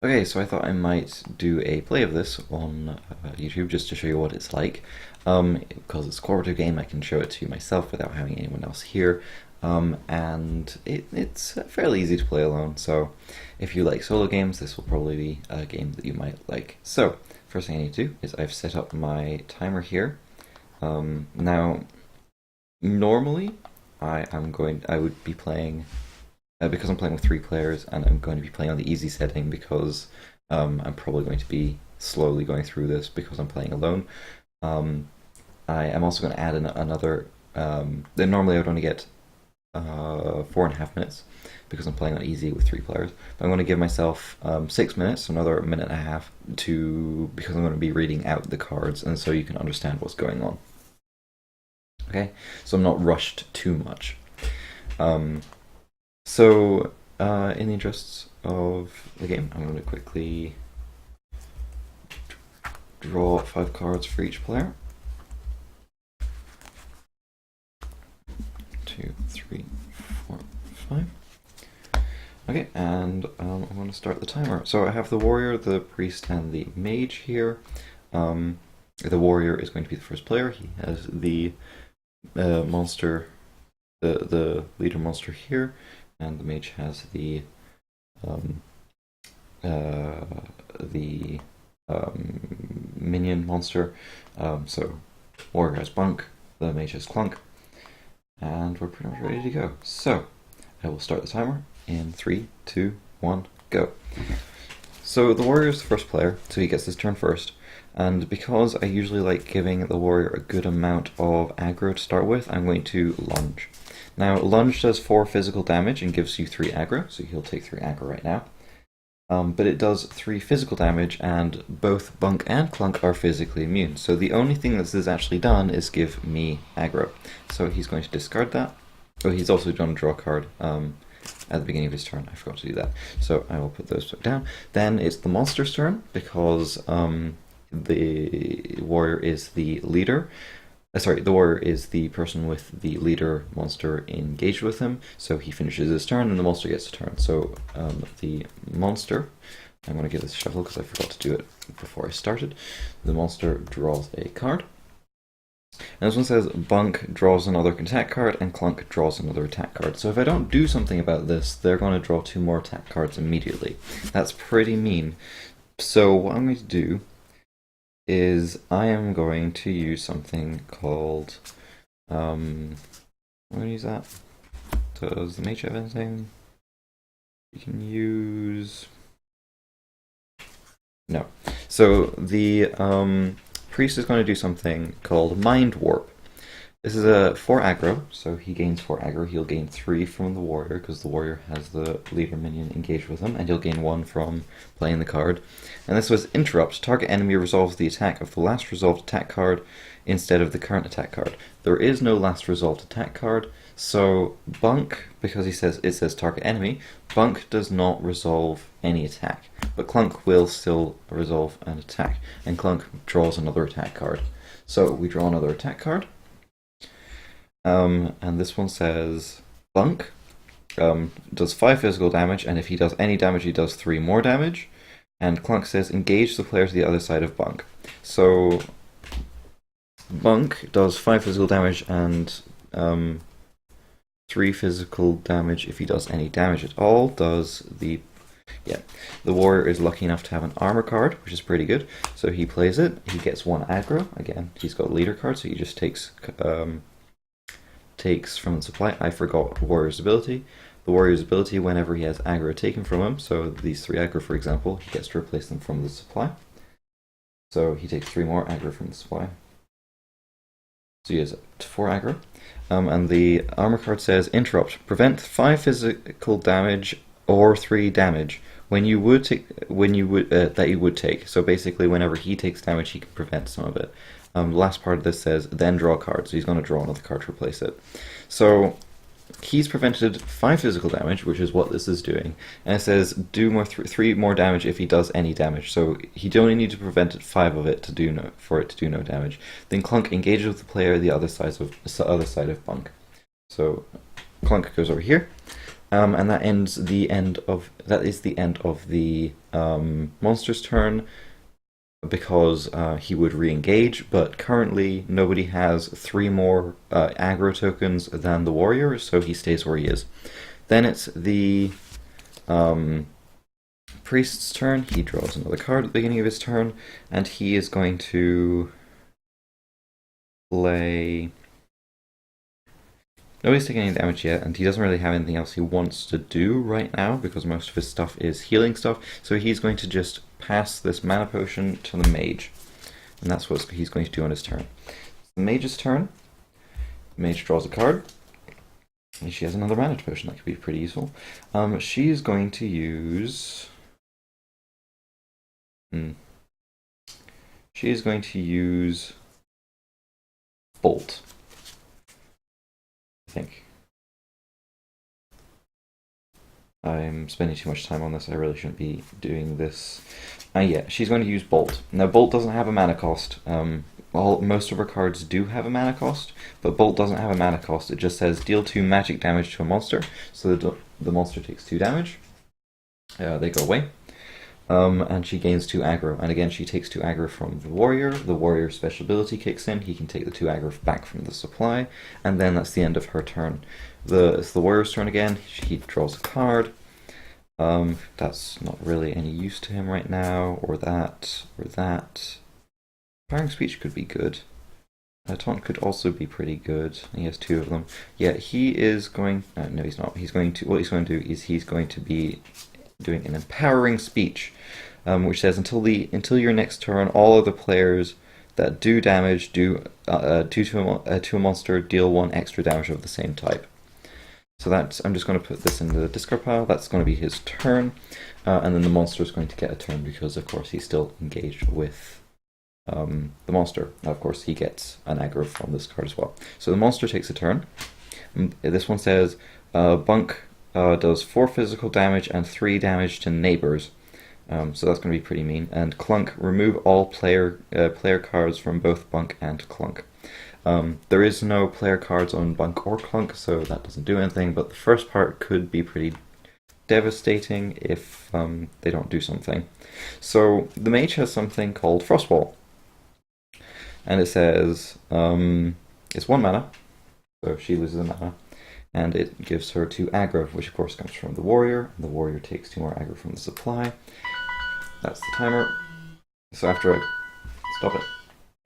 Okay, so I thought I might do a play of this on YouTube just to show you what it's like. Because it's a cooperative game, I can show it to you myself without having anyone else here. And it's fairly easy to play alone, so if you like solo games, this will probably be a game that you might like. So, first thing I need to do is I've set up my timer here. Now, normally, I would be playing because I'm playing with three players, and I'm going to be playing on the easy setting because I'm probably going to be slowly going through this because I'm playing alone. Um, I am also going to add another. Then normally I would only get 4.5 minutes because I'm playing on easy with three players. But I'm going to give myself 6 minutes, so another minute and a half, to because I'm going to be reading out the cards, and so you can understand what's going on. Okay, so I'm not rushed too much. Um, in the interests of the game, I'm going to quickly draw 5 cards for each player. 2, 3, 4, 5. Okay, and I'm going to start the timer. So I have the warrior, the priest, and the mage here. The warrior is going to be the first player. He has the monster, the leader monster here, and the mage has um, the minion monster. So warrior has Bunk, the mage has Clunk, and we're pretty much ready to go. So I will start the timer in 3, 2, 1, go. So the warrior is the first player, so he gets his turn first. And because I usually like giving the warrior a good amount of aggro to start with, I'm going to lunge. Now, lunge does 4 physical damage and gives you 3 aggro, so he'll take 3 aggro right now. But it does 3 physical damage, and both Bunk and Clunk are physically immune. So the only thing this has actually done is give me aggro. So he's going to discard that. Oh, he's also done a draw card at the beginning of his turn. I forgot to do that. So I will put those down. Then it's the monster's turn, because the warrior is the leader. The warrior is the person with the leader monster engaged with him, so he finishes his turn and the monster gets a turn. So the monster, I'm going to give this a shuffle because I forgot to do it before I started. The monster draws a card. And this one says Bunk draws another attack card and Clunk draws another attack card. So if I don't do something about this, they're going to draw 2 more attack cards immediately. That's pretty mean. So what I'm going to do is I am going to use something called I'm going to use that. Does the mage have anything? You can use no. So the priest is going to do something called mind warp. This is a 4 aggro, so he gains 4 aggro. He'll gain 3 from the warrior because the warrior has the leader minion engaged with him, and he'll gain 1 from playing the card. And this was interrupt. Target enemy resolves the attack of the last resolved attack card instead of the current attack card. There is no last resolved attack card, so Bunk, because it says target enemy, Bunk does not resolve any attack, but Clunk will still resolve an attack, and Clunk draws another attack card. So we draw another attack card. And this one says Bunk does 5 physical damage, and if he does any damage, he does 3 more damage. And Clunk says engage the player to the other side of Bunk. So Bunk does 5 physical damage and 3 physical damage if he does any damage at all. The warrior is lucky enough to have an armor card, which is pretty good. So he plays it. He gets 1 aggro. Again, he's got a leader card, so he just takes from the supply. I forgot warrior's ability. The warrior's ability, whenever he has aggro taken from him, so these 3 aggro, for example, he gets to replace them from the supply. So he takes 3 more aggro from the supply. So he has 4 aggro. And the armor card says interrupt. Prevent 5 physical damage or 3 damage that you would take. So basically, whenever he takes damage, he can prevent some of it. The last part of this says then draw a card, so he's going to draw another card to replace it. So he's prevented 5 physical damage, which is what this is doing, and it says do 3 more damage if he does any damage. So he only need to prevent 5 of it for it to do no damage. Then Clunk engages with the player the other side of Bunk. So Clunk goes over here. And that is the end of the monster's turn because he would re-engage, but currently nobody has 3 more aggro tokens than the warrior, so he stays where he is. Then it's the priest's turn. He draws another card at the beginning of his turn, and he is going to play. Nobody's taking any damage yet, and he doesn't really have anything else he wants to do right now because most of his stuff is healing stuff. So he's going to just pass this mana potion to the mage, and that's what he's going to do on his turn. It's the mage's turn. The mage draws a card, and she has another mana potion that could be pretty useful. She is going to use. She is going to use Bolt. I think. I'm spending too much time on this. I really shouldn't be doing this. Yeah, she's going to use Bolt. Now, Bolt doesn't have a mana cost. Most of her cards do have a mana cost, but Bolt doesn't have a mana cost. It just says deal 2 magic damage to a monster, so the monster takes 2 damage. They go away. And she gains 2 aggro. And again, she takes 2 aggro from the warrior. The warrior's special ability kicks in. He can take the 2 aggro back from the supply. And then that's the end of her turn. It's the warrior's turn again. He draws a card. That's not really any use to him right now. Or that. Firing Speech could be good. Taunt could also be pretty good. He has 2 of them. Yeah, he is going... no, he's not. What he's going to do is he's going to be doing an empowering speech, which says until your next turn, all other players that do damage to a monster deal 1 extra damage of the same type. So I'm just going to put this in the discard pile. That's going to be his turn, and then the monster is going to get a turn because, of course, he's still engaged with the monster. Now, of course, he gets an aggro from this card as well. So the monster takes a turn. This one says, Bunk does 4 physical damage and 3 damage to neighbors. So that's going to be pretty mean. And Clunk, remove all player cards from both Bunk and Clunk. There is no player cards on Bunk or Clunk, so that doesn't do anything, but the first part could be pretty devastating if they don't do something. So the mage has something called Frostwall. And it says it's 1 mana, so she loses a mana, and it gives her 2 aggro, which of course comes from the warrior. The warrior takes 2 more aggro from the supply. That's the timer. So after I stop it.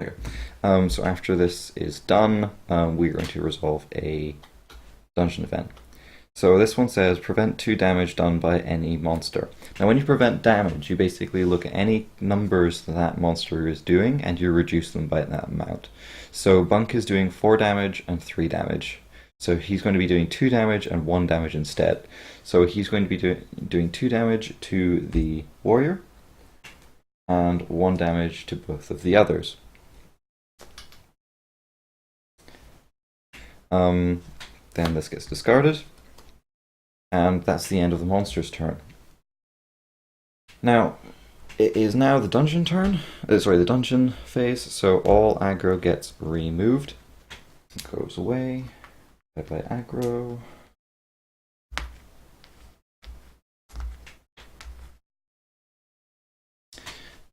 Okay. So after this is done, we're going to resolve a dungeon event. So this one says prevent 2 damage done by any monster. Now when you prevent damage, you basically look at any numbers that monster is doing and you reduce them by that amount. So Bunk is doing 4 damage and 3 damage. So he's going to be doing 2 damage and 1 damage instead. So he's going to be doing 2 damage to the warrior and 1 damage to both of the others. Then this gets discarded. And that's the end of the monster's turn. Now, it is now the dungeon turn. The dungeon phase. So all aggro gets removed. It goes away. Bye-bye aggro.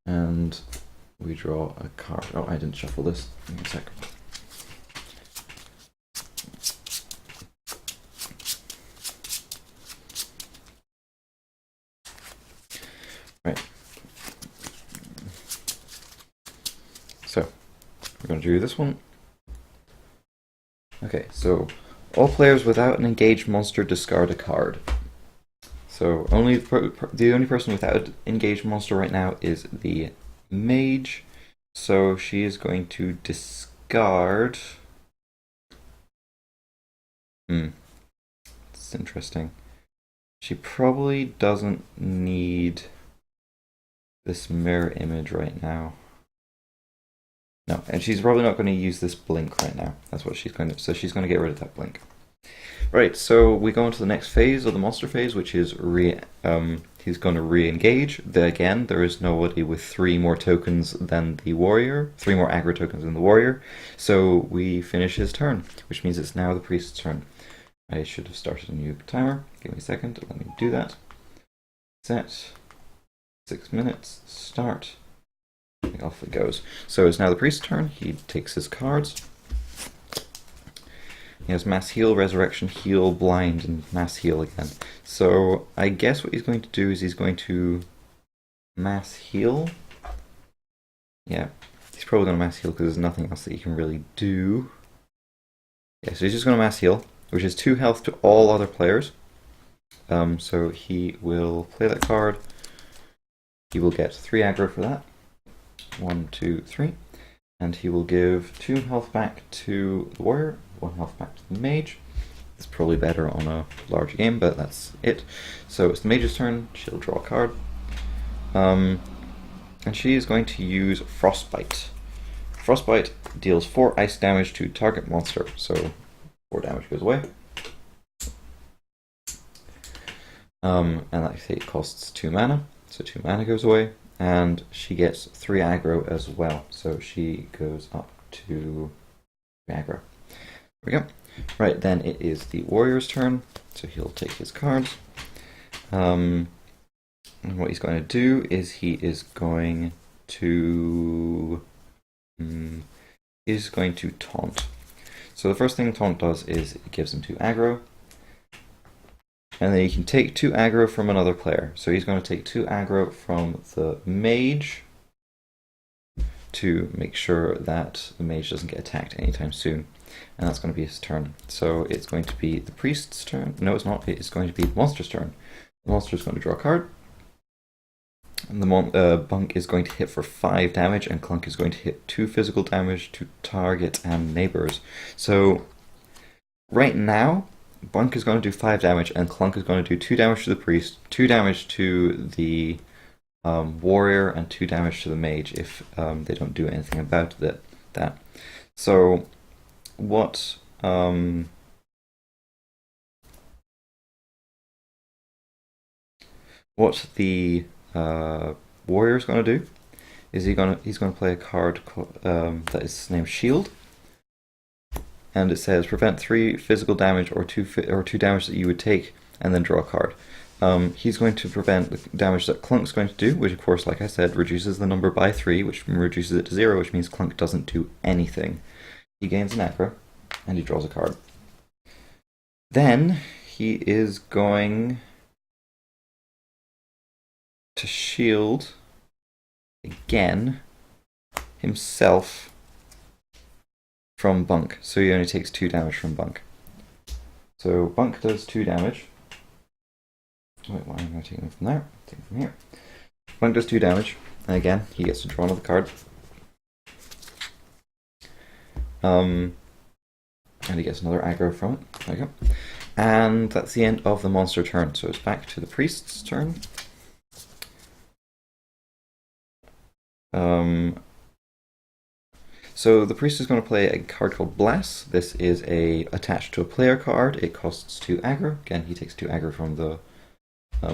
And we draw a card. Oh, I didn't shuffle this. Give me a sec. Right. So, we're going to do this one. Okay, so all players without an engaged monster discard a card. So the only person without an engaged monster right now is the mage. So she is going to discard. It's interesting. She probably doesn't need this mirror image right now. No, and she's probably not going to use this blink right now. That's what she's going to. So she's going to get rid of that blink. Right. So we go into the next phase of the monster phase, which is he's going to re-engage. Again, there is nobody with 3 more tokens than the warrior, 3 more aggro tokens than the warrior. So we finish his turn, which means it's now the priest's turn. I should have started a new timer. Give me a second, let me do that. Set, 6 minutes, start. And off it goes. So it's now the priest's turn. He takes his cards. He has Mass Heal, Resurrection, Heal, Blind, and Mass Heal again. So I guess what he's going to do is he's going to Mass Heal. Yeah, he's probably going to Mass Heal because there's nothing else that he can really do. Yeah, so he's just going to Mass Heal, which is 2 health to all other players. So he will play that card. He will get 3 aggro for that. 1, 2, 3. And he will give 2 health back to the warrior, 1 health back to the mage. It's probably better on a large game, but that's it. So it's the mage's turn. She'll draw a card. And she is going to use Frostbite. Frostbite deals 4 ice damage to target monster, so 4 damage goes away. And like I say, it costs 2 mana, so 2 mana goes away. And she gets 3 aggro as well, so she goes up to 3 aggro. There we go. Right, then it is the warrior's turn, so he'll take his cards. And what he's going to do is he is going to taunt. So the first thing taunt does is it gives him 2 aggro. And then he can take 2 aggro from another player. So he's going to take 2 aggro from the mage to make sure that the mage doesn't get attacked anytime soon. And that's going to be his turn. So it's going to be the priest's turn. No, it's not. It's going to be the monster's turn. The monster is going to draw a card. And the Bunk is going to hit for 5 damage, and Clunk is going to hit 2 physical damage to target and neighbors. So right now, Bunk is going to do 5 damage, and Clunk is going to do 2 damage to the priest, 2 damage to the warrior, and 2 damage to the mage if they don't do anything about that. So what the warrior is going to do is he's going to play a card that is named Shield. And it says prevent 3 physical damage or 2 damage that you would take, and then draw a card. He's going to prevent the damage that Clunk's going to do, which of course, like I said, reduces the number by 3, which reduces it to 0, which means Clunk doesn't do anything. He gains an aggro, and he draws a card. Then he is going to shield again himself from Bunk, so he only takes 2 damage from Bunk. So Bunk does 2 damage. Wait, why am I taking it from there? Take it from here. Bunk does 2 damage, and again, he gets to draw another card. And he gets another aggro from it. There we go. And that's the end of the monster turn, so it's back to the priest's turn. So the priest is going to play a card called Bless. This is attached to a player card. It costs 2 aggro. Again, he takes 2 aggro from the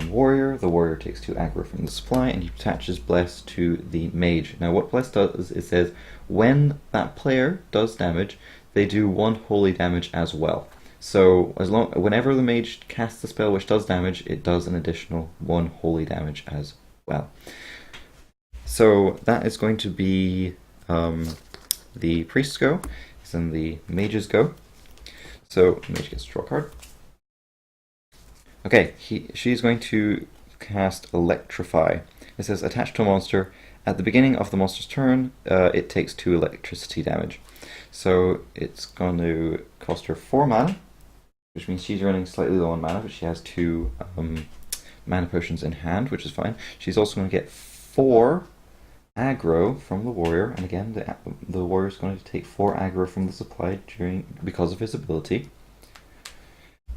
warrior. The warrior takes 2 aggro from the supply, and he attaches Bless to the mage. Now, what Bless does is it says when that player does damage, they do 1 holy damage as well. So whenever the mage casts a spell which does damage, it does an additional 1 holy damage as well. So that is going to be the priest's go, is then the mage's go. So the mage gets to draw a card. Okay, she's going to cast Electrify. It says attached to a monster. At the beginning of the monster's turn, it takes 2 electricity damage. So it's going to cost her 4 mana, which means she's running slightly low on mana, but she has 2 mana potions in hand, which is fine. She's also going to get 4 aggro from the warrior, and again, the warrior is going to take 4 aggro from the supply because of his ability.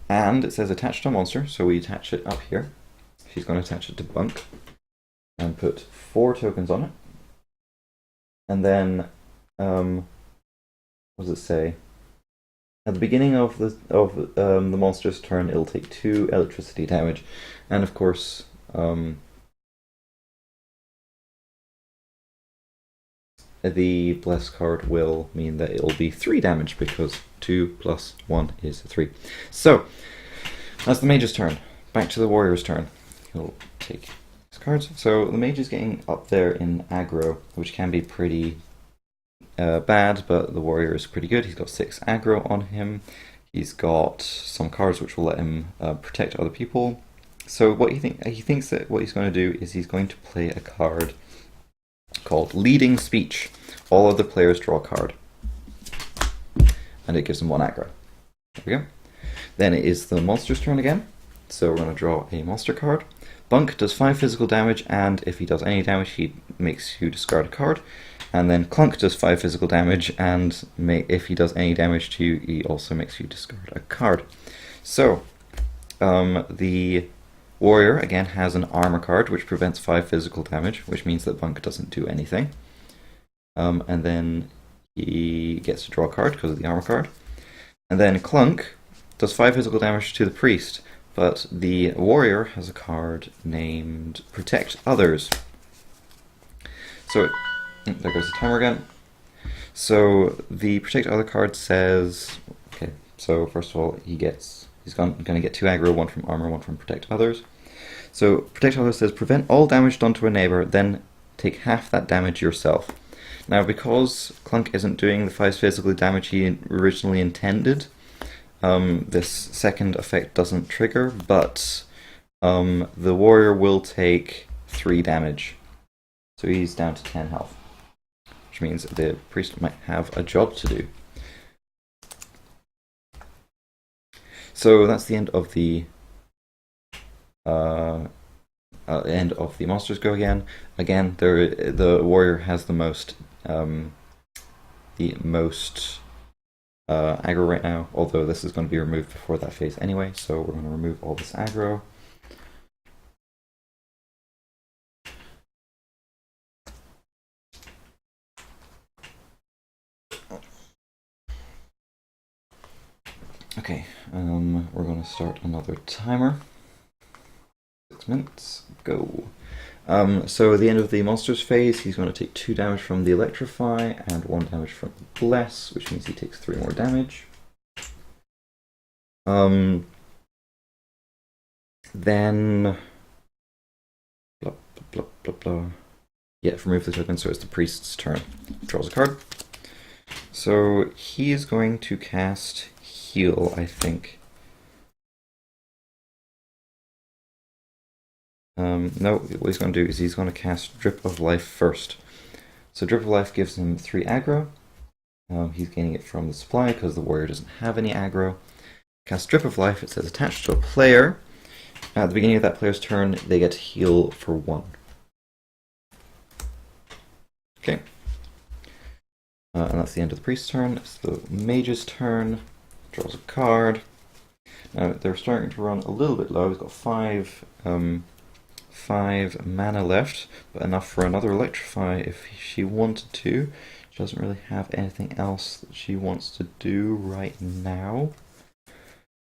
And it says attached to a monster, so we attach it up here. She's going to attach it to Bunk and put 4 tokens on it. And then, what does it say? At the beginning of the monster's turn, it'll take 2 electricity damage, and of course, the Bless card will mean that it'll be 3 damage because 2 plus 1 is 3. So, that's the mage's turn. Back to the warrior's turn. He'll take his cards. So, the mage is getting up there in aggro, which can be pretty bad, but the warrior is pretty good. He's got 6 aggro on him. He's got some cards which will let him protect other people. So what he thinks that what he's going to do is he's going to play a card called Leading Speech. All other players draw a card, and it gives them 1 aggro. There we go. Then it is the monster's turn again. So we're going to draw a monster card. Bunk does 5 physical damage, and if he does any damage, he makes you discard a card. And then Clunk does 5 physical damage, and if he does any damage to you, he also makes you discard a card. So, the warrior, again, has an armor card, which prevents 5 physical damage, which means that Bunk doesn't do anything. And then he gets to draw a card because of the armor card. And then Clunk does 5 physical damage to the priest, but the warrior has a card named Protect Others. So, there goes the timer again. So the Protect Other card says, okay, so first of all, he's going to get 2 aggro, 1 from armor, 1 from Protect Others. So Protect Others says, prevent all damage done to a neighbor, then take half that damage yourself. Now, because Clunk isn't doing the 5 physical damage he originally intended, this second effect doesn't trigger, but the warrior will take 3 damage. So he's down to 10 health. Which means the priest might have a job to do. So that's the end of the monsters go again. Again, the warrior has the most aggro right now. Although this is going to be removed before that phase anyway, so we're going to remove all this aggro. Okay, we're going to start another timer. 6 minutes, go. So at the end of the monster's phase, he's going to take 2 damage from the Electrify and 1 damage from Bless, which means he takes 3 more damage. Then... blah, blah, blah, blah. Yeah, remove the token, so it's the priest's turn. Draws a card. So he is going to cast Heal, I think. No, what he's going to do is he's going to cast Drip of Life first. So Drip of Life gives him 3 aggro. He's gaining it from the supply because the warrior doesn't have any aggro. Cast Drip of Life, it says attached to a player. At the beginning of that player's turn, they get to heal for 1. Okay. And that's the end of the priest's turn. It's the mage's turn. Draws a card. Now they're starting to run a little bit low. He's got 5 mana left, but enough for another Electrify if she wanted to. She doesn't really have anything else that she wants to do right now.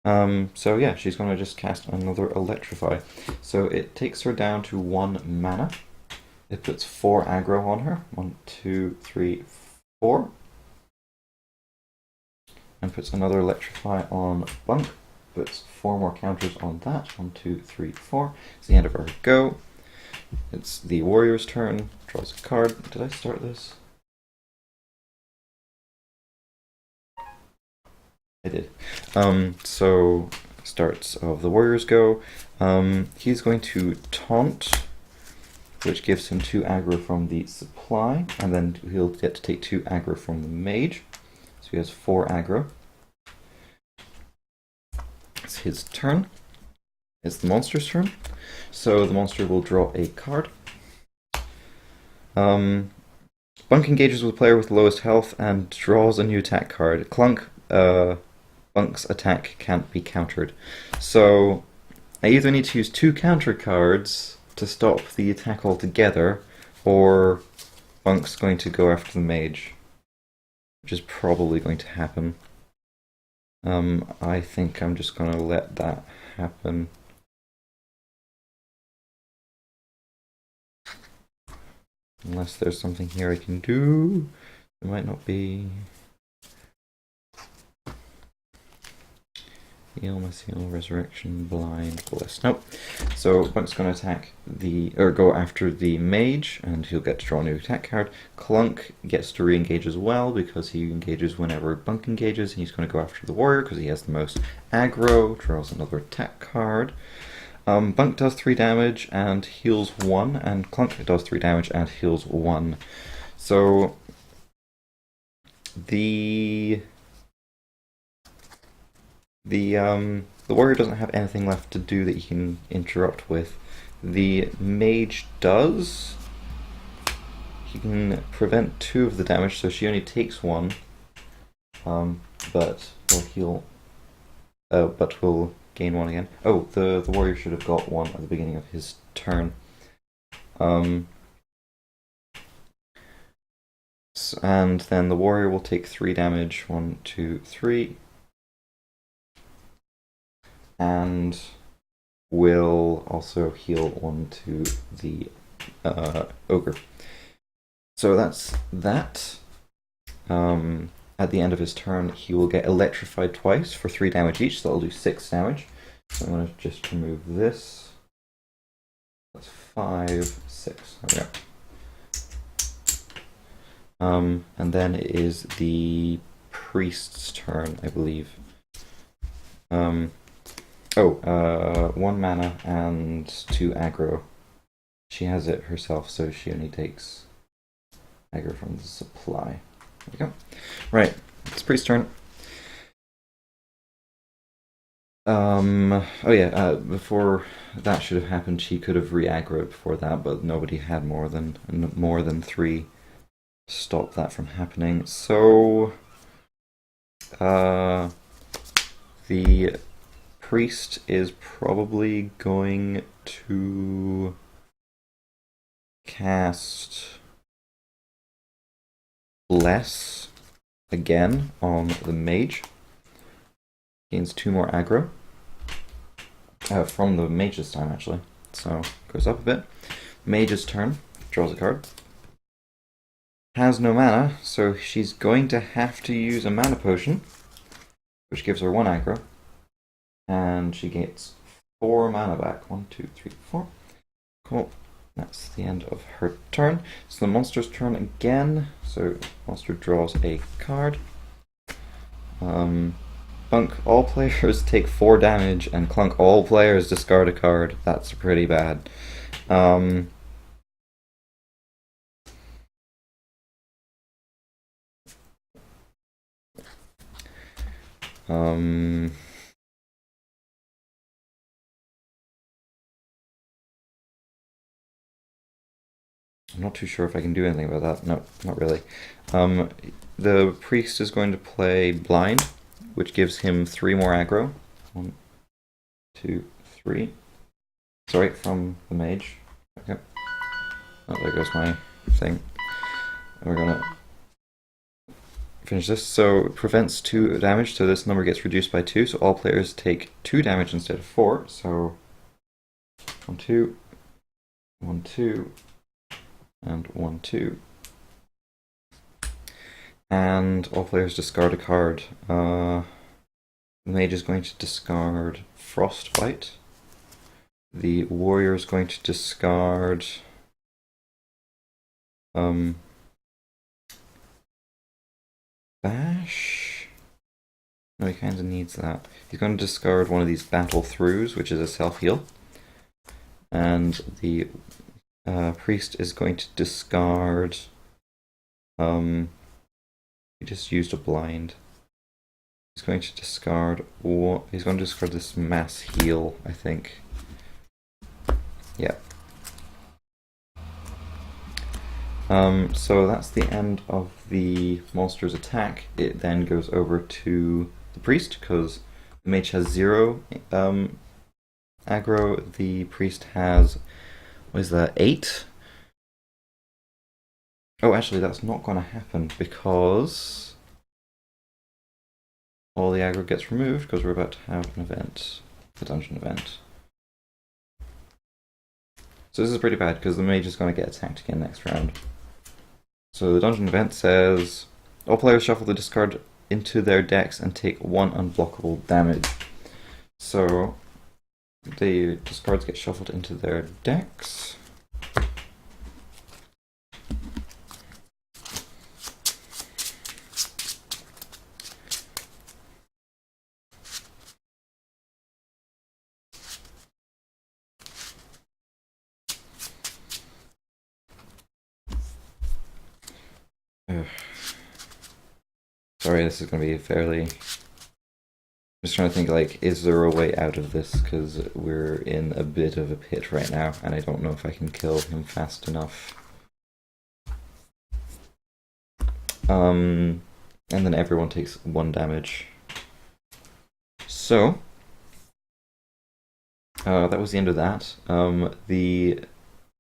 So yeah, she's going to just cast another Electrify. So it takes her down to 1 mana. It puts 4 aggro on her. 1, 2, 3, 4. And puts another Electrify on Bunk. Puts 4 more counters on that. 1, 2, 3, 4. It's the end of her go. It's the warrior's turn. Draws a card. Did I start this? I did. So starts of the warrior's go. He's going to taunt, which gives him 2 aggro from the supply, and then he'll get to take 2 aggro from the mage. So he has 4 aggro. It's his turn. It's the monster's turn. So the monster will draw a card. Bunk engages with the player with the lowest health and draws a new attack card. Clunk, Bunk's attack can't be countered. So I either need to use 2 counter cards to stop the attack altogether, or Bunk's going to go after the mage, which is probably going to happen. I think I'm just going to let that happen. Unless there's something here I can do. It might not be. Heal, Seal, Resurrection, Blind, Bliss. Nope. So Bunk's going to attack go after the mage, and he'll get to draw a new attack card. Clunk gets to re-engage as well, because he engages whenever Bunk engages, and he's going to go after the warrior, because he has the most aggro, draws another attack card. Bunk does 3 damage and heals 1, and Clunk does 3 damage and heals 1. So the warrior doesn't have anything left to do that he can interrupt with. The mage does. He can prevent 2 of the damage, so she only takes 1. But will heal. But will gain 1 again. Oh, the warrior should have got 1 at the beginning of his turn. And then the warrior will take 3 damage. 1, 2, 3. And will also heal 1 to the ogre. So that's that. At the end of his turn, he will get electrified twice for 3 damage each, so that'll do 6 damage. So I'm going to just remove this. That's 5, 6. There we go. And then it is the priest's turn, I believe. 1 mana and 2 aggro. She has it herself, so she only takes aggro from the supply. There we go. Right, it's priest's turn. Before that should have happened, she could have re-aggroed before that, but nobody had more than 3 to stop that from happening. So the priest is probably going to cast Bless again on the mage. Gains 2 more aggro. From the mage this time, actually. So, goes up a bit. Mage's turn. Draws a card. Has no mana, so she's going to have to use a mana potion, which gives her 1 aggro. And she gets 4 mana back. 1, 2, 3, 4. Cool. That's the end of her turn. It's the monster's turn again. So, monster draws a card. Bunk, all players take 4 damage, and Clunk, all players discard a card. That's pretty bad. I'm not too sure if I can do anything about that. No, not really. The priest is going to play blind, which gives him 3 more aggro. 1, 2, 3. Sorry, from the mage. Okay. Oh, there goes my thing. And we're gonna finish this. So it prevents 2 damage, so this number gets reduced by 2, so all players take 2 damage instead of 4. So 1, 2, 1, 2, and 1, 2. And all players discard a card. The mage is going to discard Frostbite. The warrior is going to discard Bash? No, he kind of needs that. He's going to discard one of these Battle Throughs, which is a self-heal. And the priest is going to discard... he just used a blind. He's going to discard... He's going to discard this mass heal, I think. Yeah. So that's the end of the monster's attack. It then goes over to the priest, because the mage has 0 aggro. The priest has, what is that, 8? Oh, actually, that's not going to happen, because all the aggro gets removed, because we're about to have an event, the dungeon event. So this is pretty bad, because the mage is going to get attacked again next round. So the dungeon event says, all players shuffle the discard into their decks and take 1 unblockable damage. So the discards get shuffled into their decks. Ugh. Sorry, this is going to be fairly... Just trying to think, like, is there a way out of this? Because we're in a bit of a pit right now, and I don't know if I can kill him fast enough. And then everyone takes 1 damage. So, that was the end of that.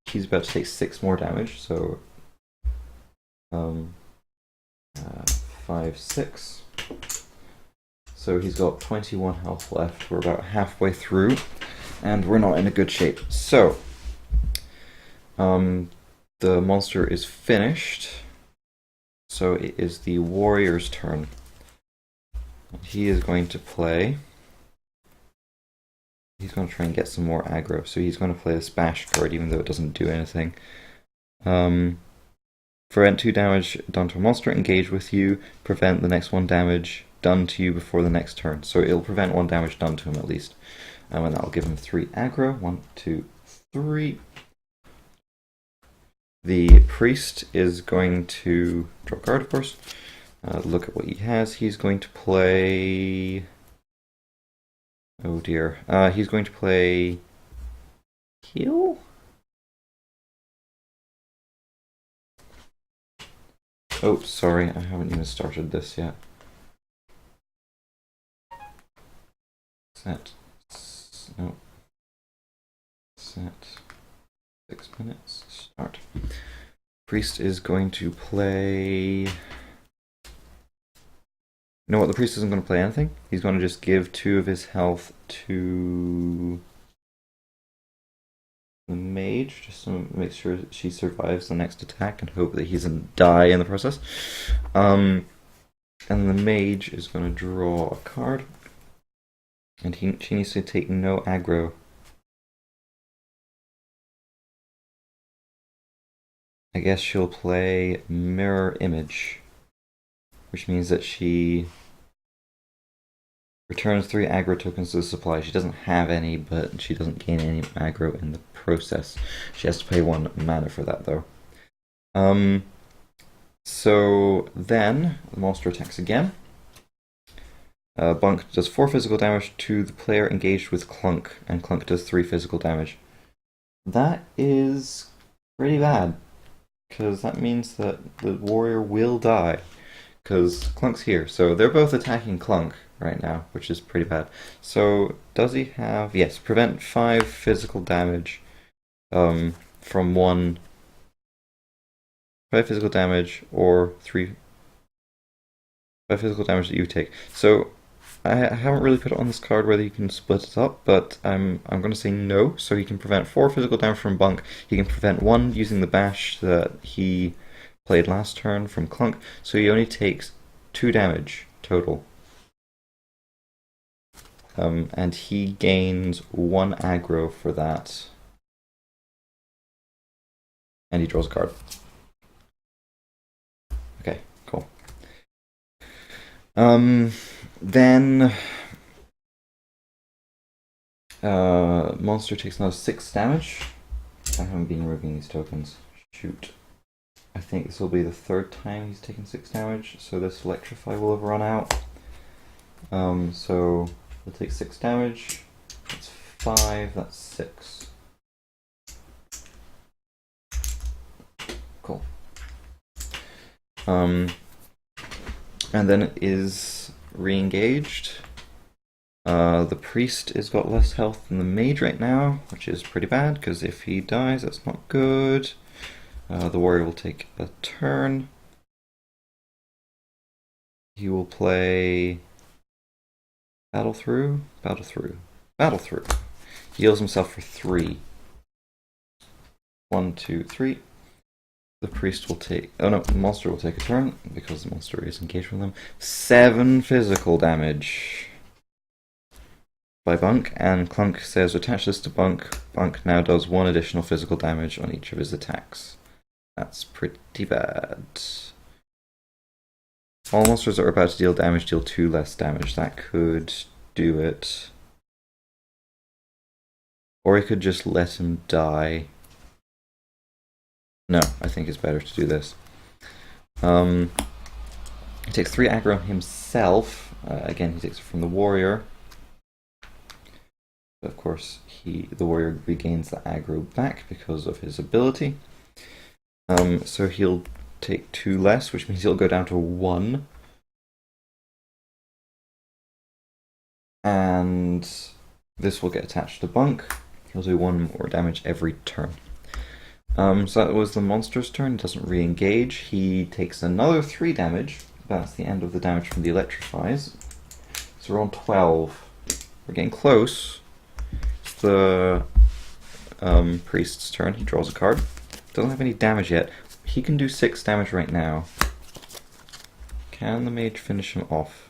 He's about to take 6 more damage, so 5, 6. So he's got 21 health left. We're about halfway through, and we're not in a good shape. So, the monster is finished. So it is the warrior's turn. He is going to play... He's going to try and get some more aggro. So he's going to play the Bash card, even though it doesn't do anything. Prevent 2 damage done to a monster engage with you. Prevent the next 1 damage done to you before the next turn. So it'll prevent 1 damage done to him at least. And that'll give him 3 aggro. 1, 2, 3. The priest is going to draw a card, of course. Look at what he has. He's going to play... Oh dear. He's going to play... Heal? Oh, sorry, I haven't even started this yet. Set. No. Set. 6 minutes. Start. Priest is going to play... You know what, the priest isn't going to play anything. He's going to just give 2 of his health to the mage, just to make sure she survives the next attack and hope that he doesn't die in the process. And the mage is going to draw a card. And she needs to take no aggro. I guess she'll play Mirror Image, which means that she returns 3 aggro tokens to the supply. She doesn't have any, but she doesn't gain any aggro in the process. She has to pay 1 mana for that, though. So then, the monster attacks again. Bunk does 4 physical damage to the player engaged with Clunk, and Clunk does 3 physical damage. That is pretty bad, because that means that the warrior will die, because Clunk's here. So they're both attacking Clunk right now, which is pretty bad. So does he have... Yes, prevent 5 physical damage from 1... 5 physical damage or 3... 5 physical damage that you take. So I haven't really put it on this card whether you can split it up, but I'm going to say no. So he can prevent 4 physical damage from Bunk. He can prevent 1 using the bash that he played last turn from Clunk. So he only takes 2 damage total. And he gains 1 aggro for that. And he draws a card. Okay, cool. Then monster takes another 6 damage. I haven't been removing these tokens. Shoot. I think this will be the 3rd time he's taken 6 damage, so this Electrify will have run out. So he'll take 6 damage. That's 5, that's 6. Cool. And then it is re-engaged. The priest has got less health than the mage right now, which is pretty bad, because if he dies, that's not good. The warrior will take a turn. He will play Battle Through. Heals himself for 3. 1, 2, 3. The priest will take... Oh no, the monster will take a turn, because the monster is engaged with them. 7 physical damage. by Bunk, and Clunk says attach this to Bunk. Bunk now does 1 additional physical damage on each of his attacks. That's pretty bad. All monsters that are about to deal damage deal 2 less damage. That could do it. Or he could just let him die. No, I think it's better to do this. He takes 3 aggro himself. Again, he takes it from the warrior. But of course, the warrior regains the aggro back because of his ability. So he'll take 2 less, which means he'll go down to 1. And this will get attached to Bunk. He'll do 1 more damage every turn. So that was the monster's turn. It doesn't re-engage. He takes another 3 damage. That's the end of the damage from the electrifies. So we're on 12. We're getting close. It's the priest's turn. He draws a card. Doesn't have any damage yet. He can do 6 damage right now. Can the mage finish him off?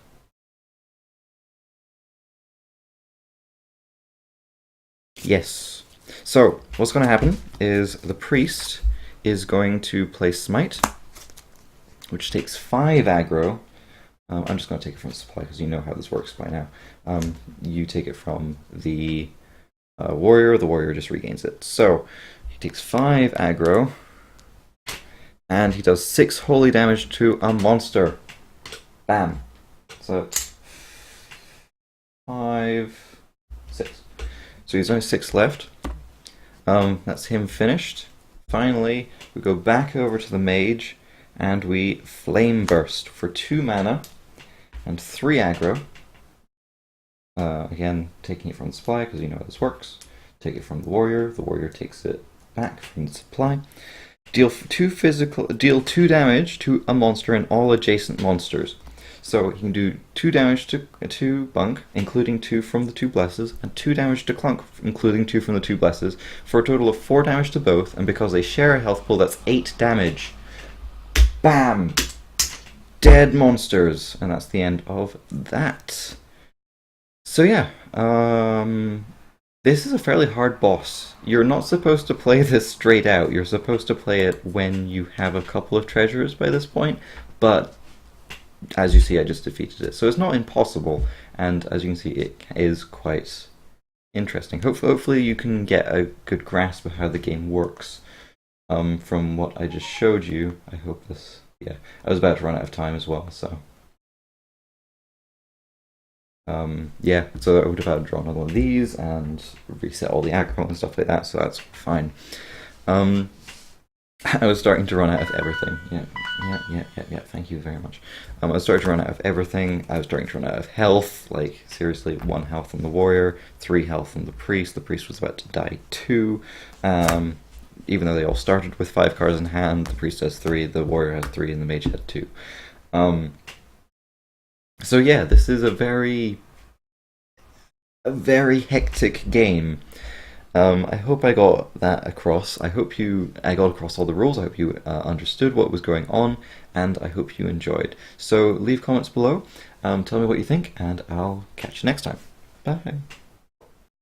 Yes. So, what's going to happen is the priest is going to play Smite, which takes 5 aggro. I'm just going to take it from the supply because you know how this works by now. You take it from the warrior just regains it. So, he takes 5 aggro, and he does 6 holy damage to a monster. Bam. So, 5, 6. So he's only 6 left. That's him finished. Finally, we go back over to the mage, and we Flame Burst for 2 mana and 3 aggro. Again, taking it from the supply because you know how this works. Take it from the warrior takes it back from the supply. Deal 2 damage to a monster and all adjacent monsters. So he can do 2 damage to Bunk, including 2 from the 2 blesses, and 2 damage to Clunk, including 2 from the 2 blesses, for a total of 4 damage to both, and because they share a health pool, that's 8 damage. Bam! Dead monsters! And that's the end of that. So yeah, this is a fairly hard boss. You're not supposed to play this straight out. You're supposed to play it when you have a couple of treasures by this point, but as you see, I just defeated it. So it's not impossible, and as you can see, it is quite interesting. Hopefully you can get a good grasp of how the game works from what I just showed you. I hope this... Yeah, I was about to run out of time as well, so... yeah, so I would have had to draw another one of these and reset all the aggro and stuff like that, so that's fine. I was starting to run out of everything. Yeah, thank you very much. I was starting to run out of everything. I was starting to run out of health. Like, seriously, 1 health on the warrior, 3 health on the priest. The priest was about to die too. Even though they all started with 5 cards in hand, the priest has 3, the warrior has 3, and the mage had 2. So yeah, this is a very hectic game. I hope I got that across. I got across all the rules. I hope you understood what was going on, and I hope you enjoyed. So leave comments below, tell me what you think, and I'll catch you next time. Bye.